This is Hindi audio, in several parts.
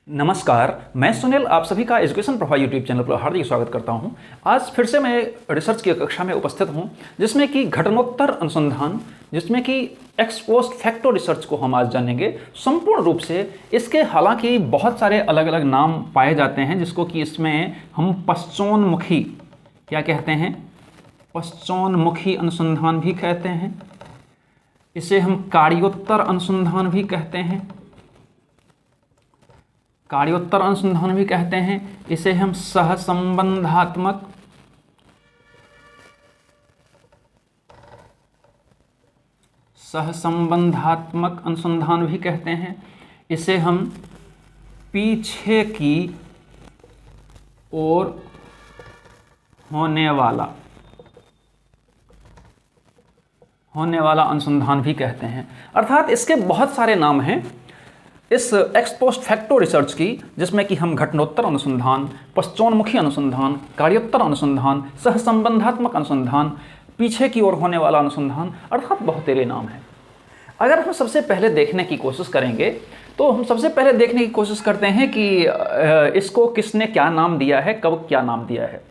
नमस्कार, मैं सुनील आप सभी का एजुकेशन प्रोफाइल यूट्यूब चैनल पर हार्दिक स्वागत करता हूं। आज फिर से मैं रिसर्च की कक्षा में उपस्थित हूं, जिसमें कि घटनोत्तर अनुसंधान, जिसमें कि एक्स पोस्ट फैक्टो रिसर्च को हम आज जानेंगे संपूर्ण रूप से। इसके हालांकि बहुत सारे अलग अलग नाम पाए जाते हैं, जिसको कि इसमें हम पश्चोन्मुखी क्या कहते हैं, पश्चोन्मुखी अनुसंधान भी कहते हैं। इसे हम कार्योत्तर अनुसंधान भी कहते हैं, कार्योत्तर अनुसंधान भी कहते हैं। इसे हम सहसंबंधात्मक अनुसंधान भी कहते हैं। इसे हम पीछे की ओर होने वाला अनुसंधान भी कहते हैं। अर्थात इसके बहुत सारे नाम हैं इस एक्स पोस्ट फैक्टो रिसर्च की, जिसमें कि हम घटनोत्तर अनुसंधान, पश्चोन्मुखी अनुसंधान, कार्योत्तर अनुसंधान, सहसंबंधात्मक अनुसंधान, पीछे की ओर होने वाला अनुसंधान, अर्थात बहुत तेरे नाम हैं। अगर हम सबसे पहले देखने की कोशिश करेंगे तो हम सबसे पहले देखने की कोशिश करते हैं कि इसको किसने क्या नाम दिया है, कब क्या नाम दिया है।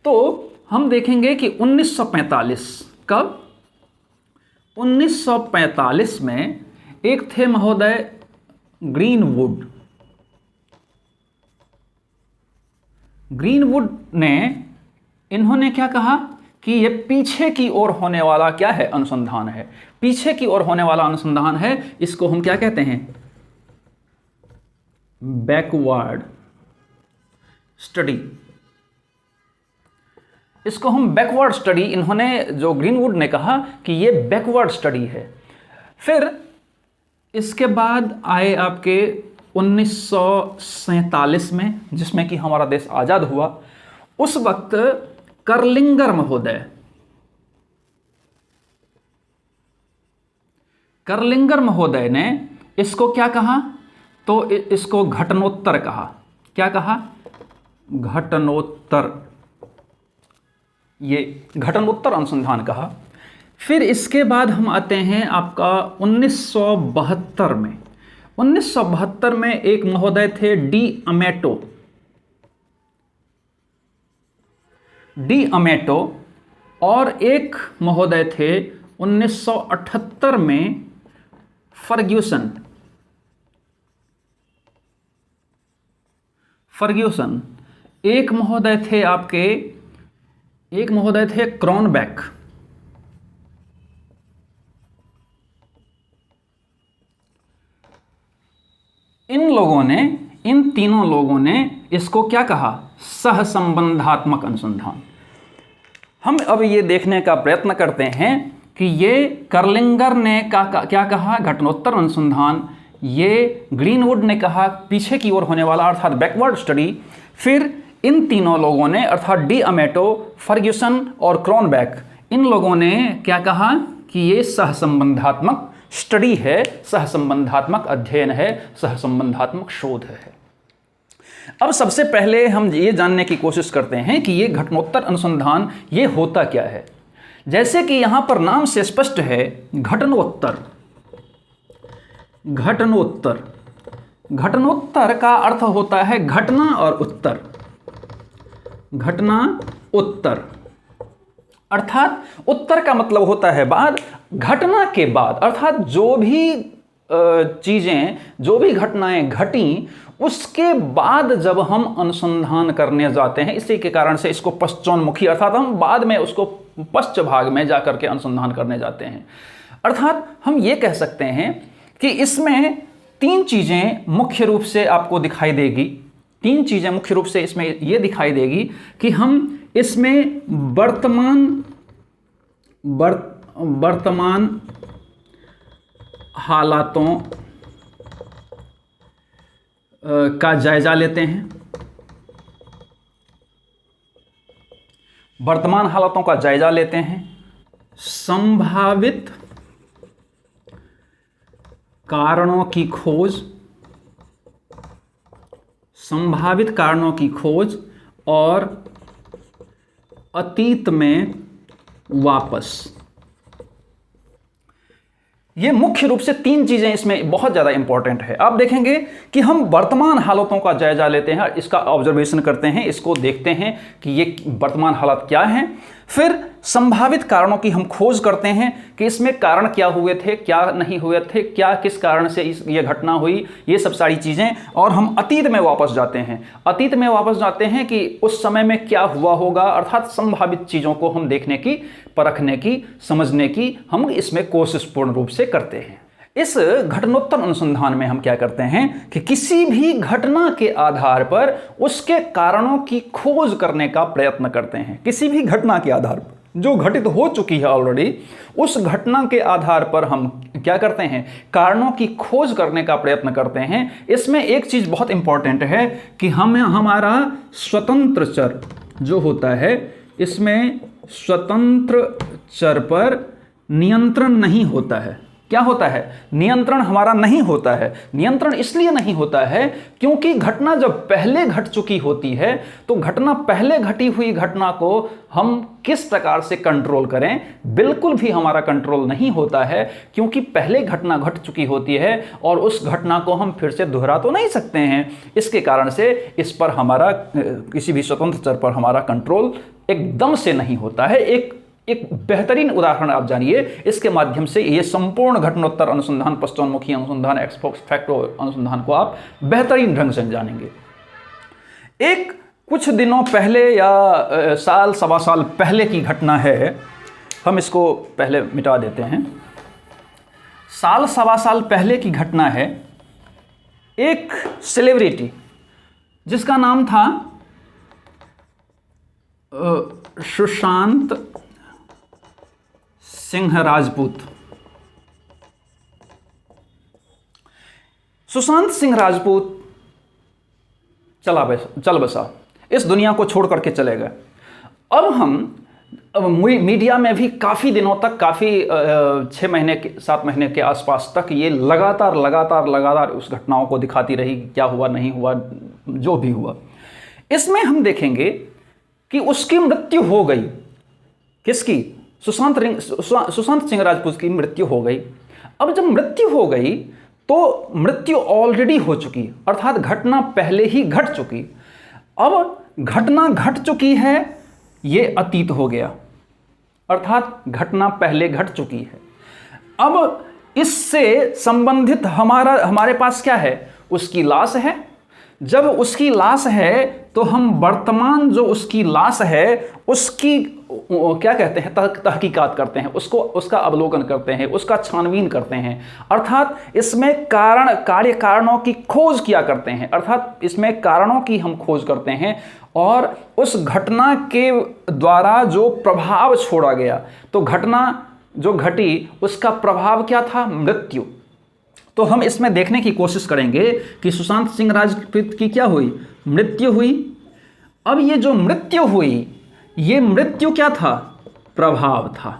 तो हम देखेंगे कि 1945 कब 1945 में एक थे महोदय ग्रीनवुड ने, इन्होंने क्या कहा कि ये पीछे की ओर होने वाला क्या है, अनुसंधान है। पीछे की ओर होने वाला अनुसंधान है। इसको हम क्या कहते हैं, बैकवर्ड स्टडी। इसको हम बैकवर्ड स्टडी, इन्होंने जो ग्रीनवुड ने कहा कि ये बैकवर्ड स्टडी है। फिर इसके बाद आए आपके 1947 में, जिसमें कि हमारा देश आज़ाद हुआ। उस वक्त कर्लिंगर महोदय ने इसको क्या कहा, तो इसको घटनोत्तर कहा। क्या कहा, घटनोत्तर, ये घटनोत्तर अनुसंधान कहा। फिर इसके बाद हम आते हैं आपका 1972 में। 1972 में एक महोदय थे डी अमेटो, और एक महोदय थे 1978 में फर्ग्यूसन। एक महोदय थे क्रॉनबैक। इन तीनों लोगों ने इसको क्या कहा, सहसंबंधात्मक अनुसंधान। हम अब ये देखने का प्रयत्न करते हैं कि ये कर्लिंगर ने क्या कहा, घटनोत्तर अनुसंधान। ये ग्रीनवुड ने कहा पीछे की ओर होने वाला, अर्थात बैकवर्ड स्टडी। फिर इन तीनों लोगों ने, अर्थात डी अमेटो, फर्ग्यूसन और क्रॉनबैक, इन लोगों ने क्या कहा कि ये सहसंबंधात्मक स्टडी है, सहसंबंधात्मक अध्ययन है, सहसंबंधात्मक शोध है। अब सबसे पहले हम ये जानने की कोशिश करते हैं कि ये घटनोत्तर अनुसंधान ये होता क्या है। जैसे कि यहां पर नाम से स्पष्ट है, घटनोत्तर का अर्थ होता है घटना और उत्तर। घटना उत्तर अर्थात उत्तर का मतलब होता है बाद, घटना के बाद, अर्थात जो भी चीजें, जो भी घटनाएं घटी, उसके बाद जब हम अनुसंधान करने जाते हैं, इसी के कारण से इसको पश्चोन्मुखी, अर्थात हम बाद में उसको पश्च भाग में जाकर के अनुसंधान करने जाते हैं। अर्थात हम ये कह सकते हैं कि इसमें तीन चीजें मुख्य रूप से आपको दिखाई देगी। तीन चीजें मुख्य रूप से इसमें ये दिखाई देगी कि हम इसमें वर्तमान हालातों का जायजा लेते हैं। वर्तमान हालातों का जायजा लेते हैं, संभावित कारणों की खोज और अतीत में वापस। ये मुख्य रूप से 3 चीज़ें इसमें बहुत ज़्यादा इंपॉर्टेंट है। आप देखेंगे कि हम वर्तमान हालातों का जायजा लेते हैं, इसका ऑब्जर्वेशन करते हैं, इसको देखते हैं कि ये वर्तमान हालात क्या हैं, फिर संभावित कारणों की हम खोज करते हैं कि इसमें कारण क्या हुए थे, क्या नहीं हुए थे, क्या किस कारण से ये घटना हुई, ये सब सारी चीज़ें, और हम अतीत में वापस जाते हैं। अतीत में वापस जाते हैं कि उस समय में क्या हुआ होगा, अर्थात संभावित चीज़ों को हम देखने की, परखने की, समझने की हम इसमें कोशिश पूर्ण रूप से करते हैं। इस घटनोत्तर अनुसंधान में हम क्या करते हैं कि किसी भी घटना के आधार पर उसके कारणों की खोज करने का प्रयत्न करते हैं। किसी भी घटना के आधार पर जो घटित हो चुकी है ऑलरेडी, उस घटना के आधार पर हम क्या करते हैं, कारणों की खोज करने का प्रयत्न करते हैं। इसमें एक चीज़ बहुत इंपॉर्टेंट है कि हमारा स्वतंत्र चर जो होता है, इसमें स्वतंत्र चर पर नियंत्रण नहीं होता है। क्या होता है, नियंत्रण हमारा नहीं होता है। नियंत्रण इसलिए नहीं होता है क्योंकि घटना जब पहले घट चुकी होती है, तो घटना पहले घटी हुई घटना को हम किस प्रकार से कंट्रोल करें, बिल्कुल भी हमारा कंट्रोल नहीं होता है, क्योंकि पहले घटना घट चुकी होती है और उस घटना को हम फिर से दोहरा तो नहीं सकते हैं। इसके कारण से इस पर हमारा, किसी भी स्वतंत्र चर पर हमारा कंट्रोल एकदम से नहीं होता है। एक बेहतरीन उदाहरण आप जानिए, इसके माध्यम से ये संपूर्ण घटनोत्तर अनुसंधान, पश्चिमोन्मुखी अनुसंधान, एक्स पोस्ट फैक्टो अनुसंधान को आप बेहतरीन ढंग से जानेंगे। एक कुछ दिनों पहले या साल सवा साल पहले की घटना है, हम इसको पहले मिटा देते हैं। साल सवा साल पहले की घटना है, एक सेलिब्रिटी जिसका नाम था सुशांत सिंह राजपूत। सुशांत सिंह राजपूत चल बसा, इस दुनिया को छोड़ करके चले गए। अब मीडिया में भी काफ़ी दिनों तक, काफ़ी 6 महीने के 7 महीने के आसपास तक ये लगातार उस घटनाओं को दिखाती रही, क्या हुआ नहीं हुआ, जो भी हुआ। इसमें हम देखेंगे कि उसकी मृत्यु हो गई। किसकी? सुशांत सिंह राजपूत की मृत्यु हो गई। अब जब मृत्यु हो गई तो मृत्यु ऑलरेडी हो चुकी, अर्थात घटना पहले ही घट चुकी। अब घटना घट चुकी है, ये अतीत हो गया, अर्थात घटना पहले घट चुकी है। अब इससे संबंधित हमारे पास क्या है? उसकी लाश है। जब उसकी लाश है तो हम वर्तमान जो उसकी लाश है उसकी क्या कहते हैं, तहकीकात करते हैं, उसका अवलोकन करते हैं, उसका छानबीन करते हैं, अर्थात इसमें कार्य कारणों की खोज किया करते हैं, अर्थात इसमें कारणों की हम खोज करते हैं। और उस घटना के द्वारा जो प्रभाव छोड़ा गया, तो घटना जो घटी उसका प्रभाव क्या था? मृत्यु। तो हम इसमें देखने की कोशिश करेंगे कि सुशांत सिंह राजपूत की क्या हुई? मृत्यु हुई। अब ये जो मृत्यु हुई, ये मृत्यु क्या था? प्रभाव था।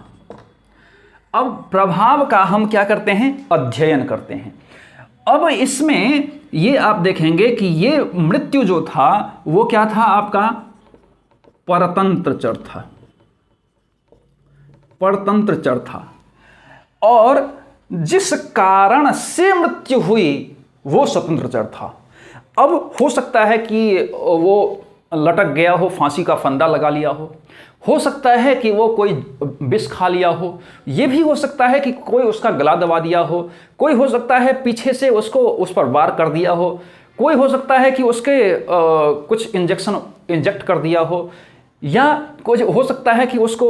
अब प्रभाव का हम क्या करते हैं? अध्ययन करते हैं। अब इसमें ये आप देखेंगे कि ये मृत्यु जो था वो क्या था? आपका परतंत्र चर था, परतंत्र चर था। और जिस कारण से मृत्यु हुई वो स्वतंत्र चर था। अब हो सकता है कि वो लटक गया हो, फांसी का फंदा लगा लिया हो सकता है कि वो कोई विष खा लिया हो, ये भी हो सकता है कि कोई उसका गला दबा दिया हो, कोई हो सकता है पीछे से उस पर वार कर दिया हो, कोई हो सकता है कि उसके कुछ इंजेक्ट कर दिया हो, या कुछ हो सकता है कि उसको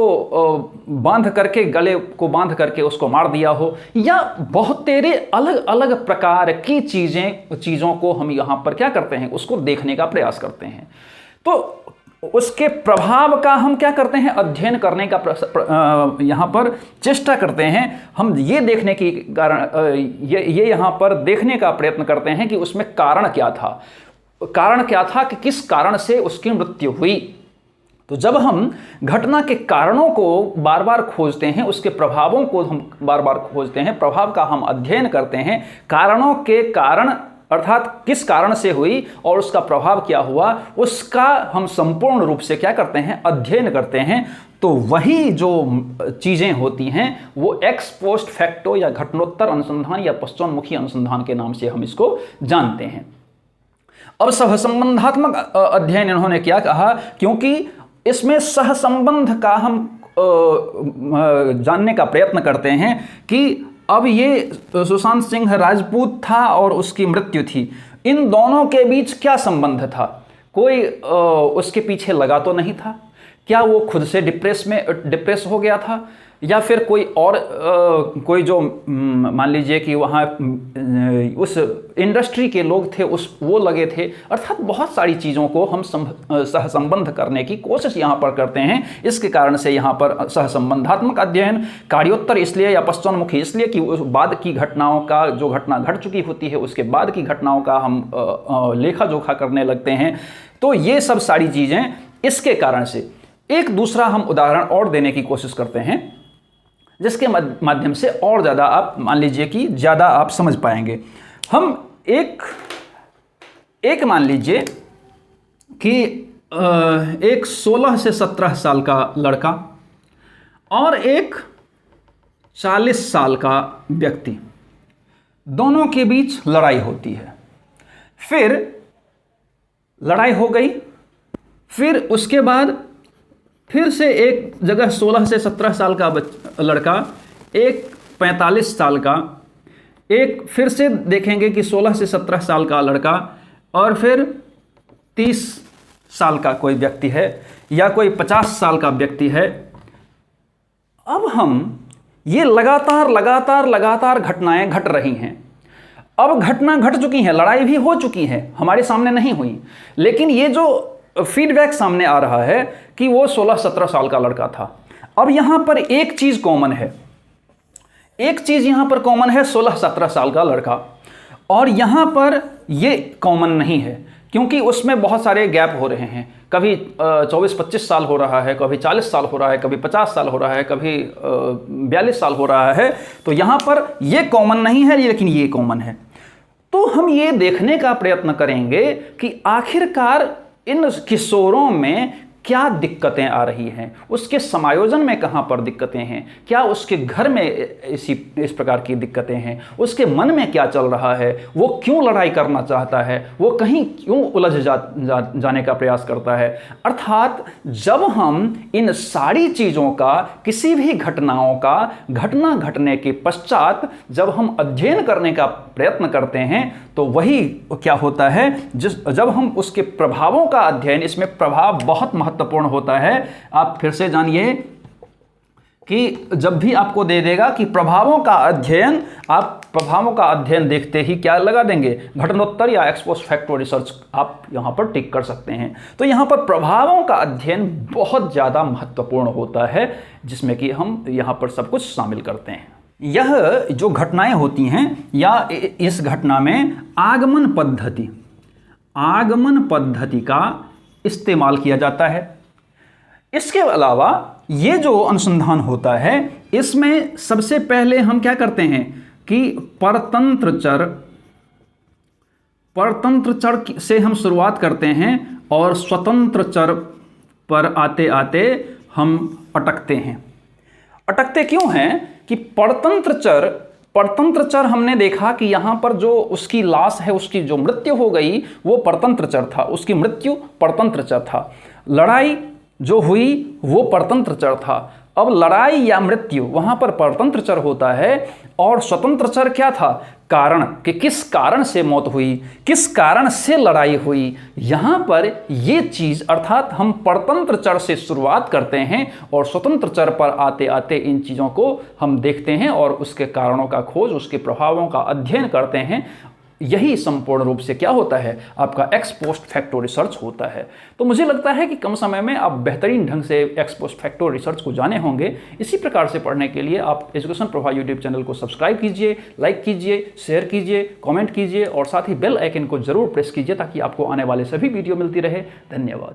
बांध करके, गले को बांध करके उसको मार दिया हो, या बहुत तेरे अलग अलग प्रकार की चीज़ों को हम यहाँ पर क्या करते हैं? उसको देखने का प्रयास करते हैं। तो उसके प्रभाव का हम क्या करते हैं? अध्ययन करने का यहाँ पर चेष्टा करते हैं। हम ये देखने की ये यहाँ पर देखने का प्रयत्न करते हैं कि उसमें कारण क्या था, कि किस कारण से उसकी मृत्यु हुई। तो जब हम घटना के कारणों को बार बार खोजते हैं, उसके प्रभावों को हम बार बार खोजते हैं, प्रभाव का हम अध्ययन करते हैं, कारणों के कारण अर्थात किस कारण से हुई और उसका प्रभाव क्या हुआ, उसका हम संपूर्ण रूप से क्या करते हैं, अध्ययन करते हैं। तो वही जो चीज़ें होती हैं वो एक्स पोस्ट फैक्टो या घटनोत्तर अनुसंधान या पश्चोन्मुखी अनुसंधान के नाम से हम इसको जानते हैं। अब सहसंबंधात्मक अध्ययन इन्होंने क्या कहा, क्योंकि इसमें सहसंबंध का हम जानने का प्रयत्न करते हैं कि अब ये सुशांत सिंह राजपूत था और उसकी मृत्यु थी, इन दोनों के बीच क्या संबंध था, कोई उसके पीछे लगा तो नहीं था, क्या वो खुद से डिप्रेस हो गया था, या फिर कोई और कोई जो मान लीजिए कि वहाँ उस इंडस्ट्री के लोग थे वो लगे थे। अर्थात बहुत सारी चीज़ों को हम सहसंबंध करने की कोशिश यहाँ पर करते हैं। इसके कारण से यहाँ पर सहसंबंधात्मक अध्ययन, कार्योत्तर इसलिए या पश्चोन्मुखी इसलिए कि उस बाद की घटनाओं का, जो घटना घट चुकी होती है उसके बाद की घटनाओं का हम लेखा जोखा करने लगते हैं। तो ये सब सारी चीज़ें इसके कारण से। एक दूसरा हम उदाहरण और देने की कोशिश करते हैं जिसके माध्यम से और ज़्यादा आप मान लीजिए कि ज़्यादा आप समझ पाएंगे। हम एक मान लीजिए कि एक 16 से 17 साल का लड़का और एक 40 साल का व्यक्ति, दोनों के बीच लड़ाई होती है। फिर लड़ाई हो गई, फिर उसके बाद फिर से एक जगह 16 से 17 साल का लड़का, एक 45 साल का, एक फिर से देखेंगे कि 16 से 17 साल का लड़का, और फिर 30 साल का कोई व्यक्ति है या कोई 50 साल का व्यक्ति है। अब हम ये लगातार घटनाएं घट रही हैं। अब घटना घट चुकी हैं, लड़ाई भी हो चुकी है, हमारे सामने नहीं हुई, लेकिन ये जो फीडबैक सामने आ रहा है कि वो 16-17 साल का लड़का था। अब यहां पर एक चीज कॉमन है, एक चीज यहां पर कॉमन है, 16-17 साल का लड़का, और यहां पर ये कॉमन नहीं है क्योंकि उसमें बहुत सारे गैप हो रहे हैं। कभी 24-25 साल हो रहा है, कभी 40 साल हो रहा है, कभी 50 साल हो रहा है, कभी 42 साल हो रहा है। तो यहां पर ये कॉमन नहीं है, लेकिन ये कॉमन है। तो हम ये देखने का प्रयत्न करेंगे कि आखिरकार इन किशोरों में क्या दिक्कतें आ रही हैं, उसके समायोजन में कहाँ पर दिक्कतें हैं, क्या उसके घर में इस प्रकार की दिक्कतें हैं, उसके मन में क्या चल रहा है, वो क्यों लड़ाई करना चाहता है, वो कहीं क्यों उलझ जाने का प्रयास करता है। अर्थात जब हम इन सारी चीज़ों का, किसी भी घटनाओं का घटना घटने के पश्चात जब हम अध्ययन करने का प्रयत्न करते हैं, तो वही क्या होता है, जब हम उसके प्रभावों का अध्ययन, इसमें प्रभाव बहुत महत्वपूर्ण होता है। आप फिर से जानिए कि जब भी आपको दे देगा कि प्रभावों का अध्ययन, आप प्रभावों का अध्ययन देखते ही क्या लगा देंगे, घटनोत्तर या एक्स पोस्ट फैक्टो रिसर्च आप यहां पर टिक कर सकते हैं। तो यहां पर प्रभावों का अध्ययन बहुत ज़्यादा महत्वपूर्ण होता है, जिसमें कि हम यहां पर सब कुछ शामिल करते हैं। यह जो घटनाएं होती हैं, या इस घटना में आगमन पद्धति का इस्तेमाल किया जाता है। इसके अलावा ये जो अनुसंधान होता है, इसमें सबसे पहले हम क्या करते हैं कि परतंत्र चर से हम शुरुआत करते हैं और स्वतंत्र चर पर आते आते हम अटकते हैं। अटकते क्यों हैं कि परतंत्र चर हमने देखा कि यहाँ पर जो उसकी लाश है, उसकी जो मृत्यु हो गई वो परतंत्र चर था, उसकी मृत्यु परतंत्र चर था। लड़ाई जो हुई वो परतंत्र चर था। अब लड़ाई या मृत्यु वहाँ पर परतंत्र चर होता है, और स्वतंत्र चर क्या था, कारण, कि किस कारण से मौत हुई, किस कारण से लड़ाई हुई। यहाँ पर ये चीज़, अर्थात हम परतंत्र चर से शुरुआत करते हैं और स्वतंत्र चर पर आते आते इन चीज़ों को हम देखते हैं और उसके कारणों का खोज, उसके प्रभावों का अध्ययन करते हैं। यही संपूर्ण रूप से क्या होता है, आपका एक्स पोस्ट फैक्टो रिसर्च होता है। तो मुझे लगता है कि कम समय में आप बेहतरीन ढंग से एक्स पोस्ट फैक्टो रिसर्च को जाने होंगे। इसी प्रकार से पढ़ने के लिए आप एजुकेशन प्रभा यूट्यूब चैनल को सब्सक्राइब कीजिए, लाइक कीजिए, शेयर कीजिए, कमेंट कीजिए और साथ ही बेल आइकन को जरूर प्रेस कीजिए ताकि आपको आने वाले सभी वीडियो मिलती रहे। धन्यवाद।